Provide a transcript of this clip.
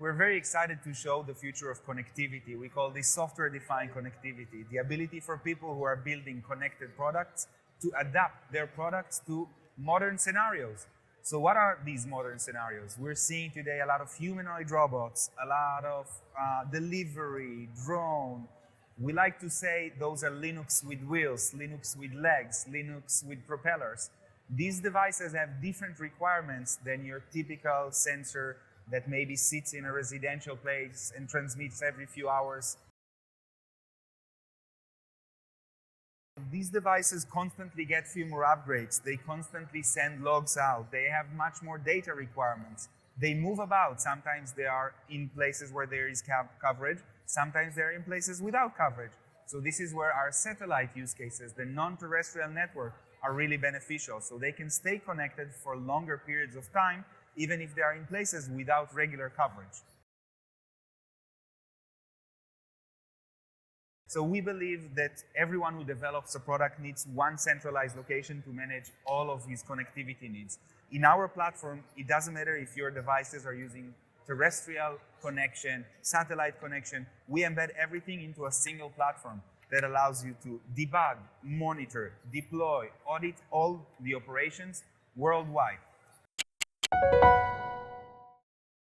We're very excited to show the future of connectivity. We call this software-defined connectivity, the ability for people who are building connected products to adapt their products to modern scenarios. So what are these modern scenarios? We're seeing today a lot of humanoid robots, a lot of delivery, drone. We like to say those are Linux with wheels, Linux with legs, Linux with propellers. These devices have different requirements than your typical sensor that maybe sits in a residential place and transmits every few hours. These devices constantly get firmware upgrades. They constantly send logs out. They have much more data requirements. They move about. Sometimes they are in places where there is coverage. Sometimes they're in places without coverage. So this is where our satellite use cases, the non-terrestrial network, are really beneficial. So they can stay connected for longer periods of time, even if they are in places without regular coverage. So we believe that everyone who develops a product needs one centralized location to manage all of his connectivity needs. In our platform, it doesn't matter if your devices are using terrestrial connection, satellite connection. We embed everything into a single platform that allows you to debug, monitor, deploy, audit all the operations worldwide.